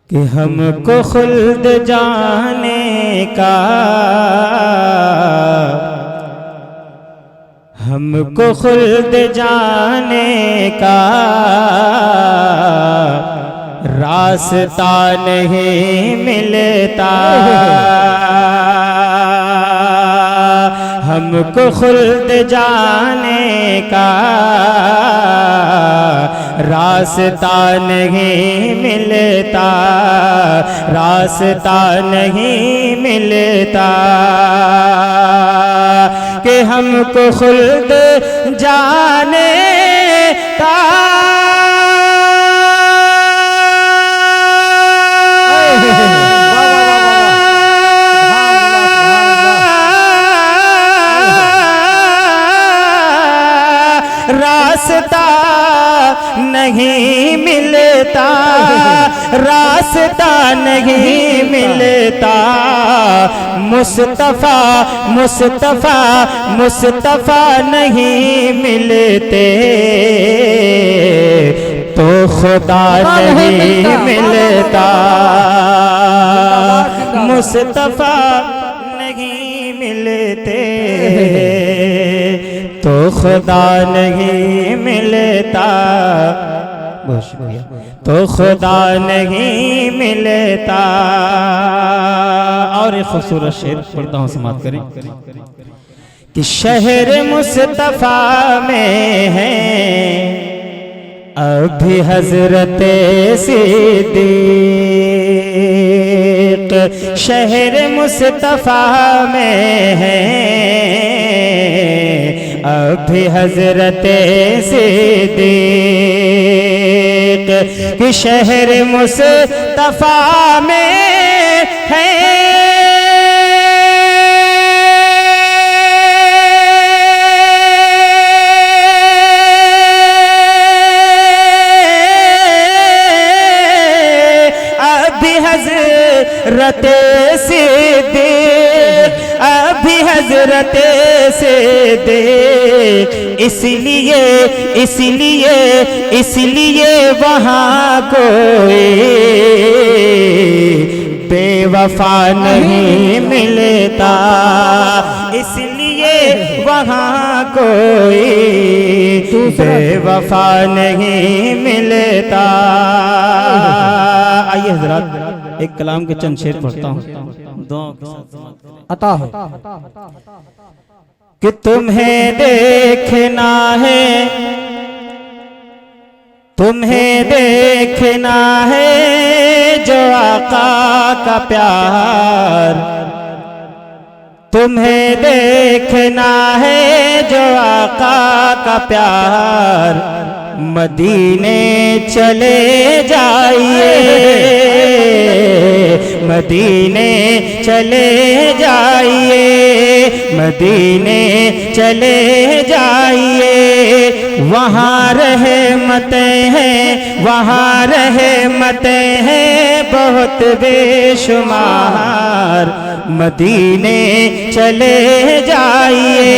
कि हमको खुल्द जाने का, हमको खुल्द जाने का रास्ता नहीं मिलता। हमको खुल्द जाने का रास्ता नहीं मिलता, रास्ता नहीं मिलता। कि हमको खुल्द जाने का रास्ता नहीं मिलता, रास्ता नहीं मिलता। मुस्तफा मुस्तफा मुस्तफा नहीं मिलते तो खुदा नहीं मिलता। मुस्तफा नहीं मिलते तो खुदा नहीं मिलता। बहुत शुक्रिया। तो खुदा नहीं मिलता। और एक खूबसूरत शेर पढ़ता हूँ, समाप्त करें कि शहर मुस्तफा में है अभी हजरत सिद्दीक। शहर मुस्तफा में है अभी हजरत सिद्दीक। कि शहर मुस्तफा में है अभी हजरत सिद्दीक, अभी हजरत सिद्दीक। इसलिए इसलिए इसलिए वहाँ कोई बेवफा नहीं मिलता। इसलिए वहाँ कोई बेवफा नहीं मिलता। आइए हजरात, एक कलाम के चंद शेर पढ़ता हूँ, अता है कि तुम्हें देखना है, तुम्हें देखना है जो आका का प्यार। तुम्हें देखना है जो आका का प्यार। मदीने चले जाइए, मदीने चले जाइए, मदीने चले जाइए। वहाँ रहमतें हैं, वहाँ रहमतें हैं बहुत बेशुमार। मदीने चले जाइए,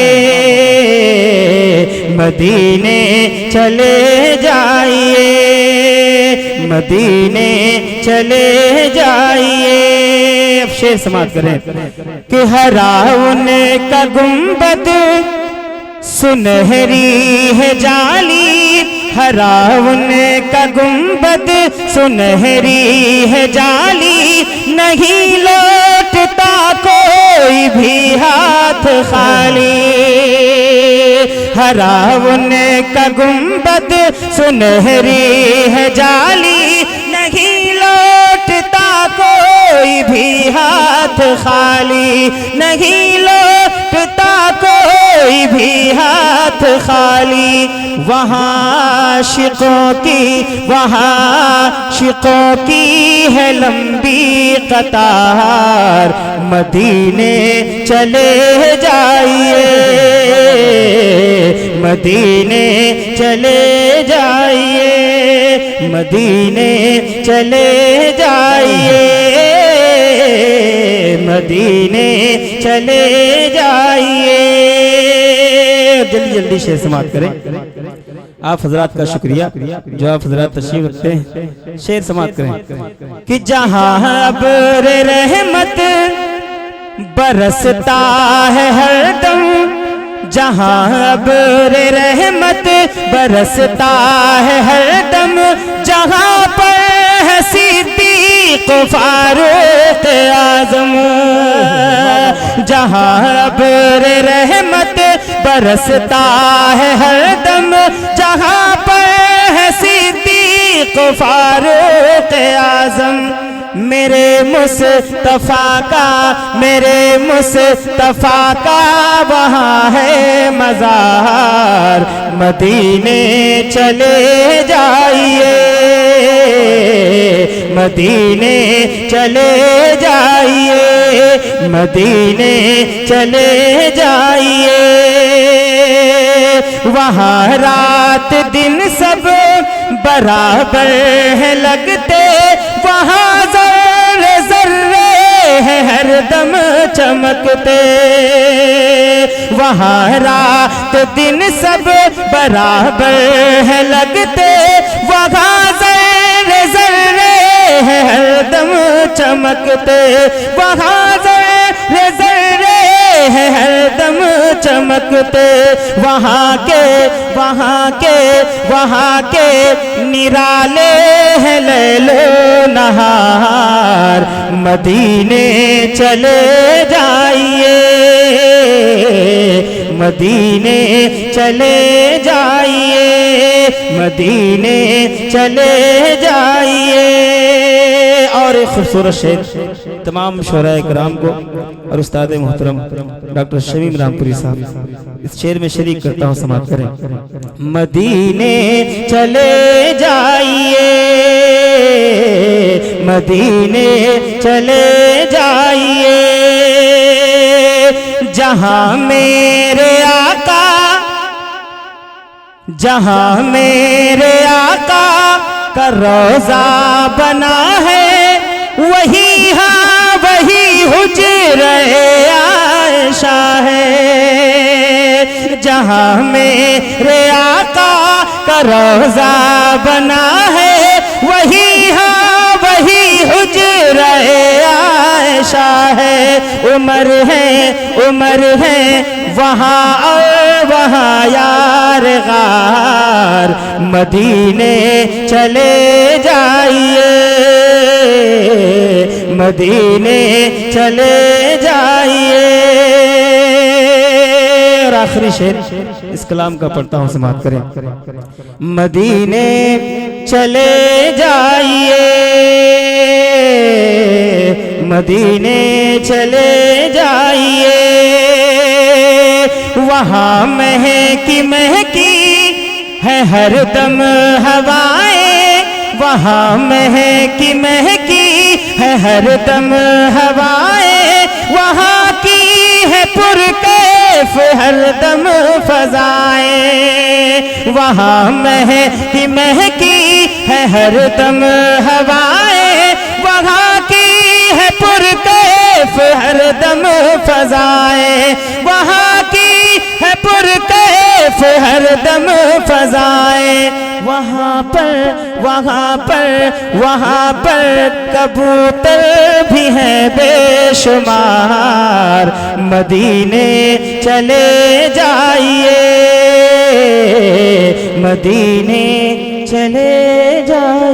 मदीने चले जाइए, मदीने चले जाइए। अब शेर समाप्त करें कि हराउन का गुंबद सुनहरी है जाली। हराउन का गुंबद सुनहरी है जाली। नहीं लौटता कोई भी हाथ खाली। हराउन का गुंबद सुनहरी है जाली। नहीं लौटता कोई भी हाथ खाली। नहीं लौटता कोई भी हाथ खाली। वहाँ आशिकों की, वहाँ आशिकों की है लंबी कतार। मदीने चले जाइए, मदीने चले जाइए, मदीने चले जाइए, मदीने चले जाइए। जल्दी जल्दी शेर समाप्त करें आप हजरात का शुक्रिया जो आप हजरात तशरीफ रखते हैं। शेर समाप्त करें कि जहां अब्र रहमत बरसता है हरदम, जहां अब्र रहमत बरसता है हरदम, जहां पर है सिद्दीक़ फारूक आज़म, जहां अब्र रहमत बरसता है हरदम, जहां पर है सिद्दीक़ फारूक आज़म। मेरे मुस्तफ़ा का, मेरे मुस्तफ़ा का वहाँ है मज़ार, मदीने चले जाइए, मदीने चले जाइए, मदीने चले जाइए। वहाँ रात दिन सब बराबर है लगते, वहाँ ज़र्रे ज़र्रे है हरदम चमकते, वहाँ रात दिन सब बराबर है लगते, वहाँ ज़र्रे ज़र्रे है हरदम चमकते, वहाँ ज़र्रे ज़र्रे है हरदम चमकते। वहाँ के वहाँ के वहाँ के निराले हैं लैलो नहार, मदीने चले जाइए, मदीने चले जाइए, मदीने चले जाइए। और एक खूबसूरत शेर तमाम शोराए कराम को और उस्ताद मोहतरम डॉक्टर शमीम रामपुरी साहब इस शेर में शरीक करता हूँ, समाप्त करें। मदीने चले जाइए, मदीने चले जाइए, जहां मेरे आका, जहां मेरे आका का रोजा बना है, वही हाँ वही हुज्रे आयशा है, जहां मेरे आका का रोजा बना है, वही हाँ वही हुज्रे आयशा है। उम्र है वहाँ और वहाँ यार गार, मदीने चले जाइए, मदीने चले जाइए। और आखिरी शेर इस कलाम का पढ़ता हूँ, समाप्त करें। मदीने चले जाइए, मदीने चले जाइए, वहाँ महकी महकी है हरदम हवाएं, वहाँ महकी महकी है हरदम हवाएं, वहाँ की है पुरकैफ हरदम फज़ाएं, वहाँ महकी महकी है हरदम हवाएं, वहाँ की है पुरकैफ हरदम फज़ाएं, वहाँ की है पुरकैफ हरदम फज़ाएं। वहाँ पर कबूतर भी हैं बेशुमार, मदीने चले जाइए, मदीने चले जाइए।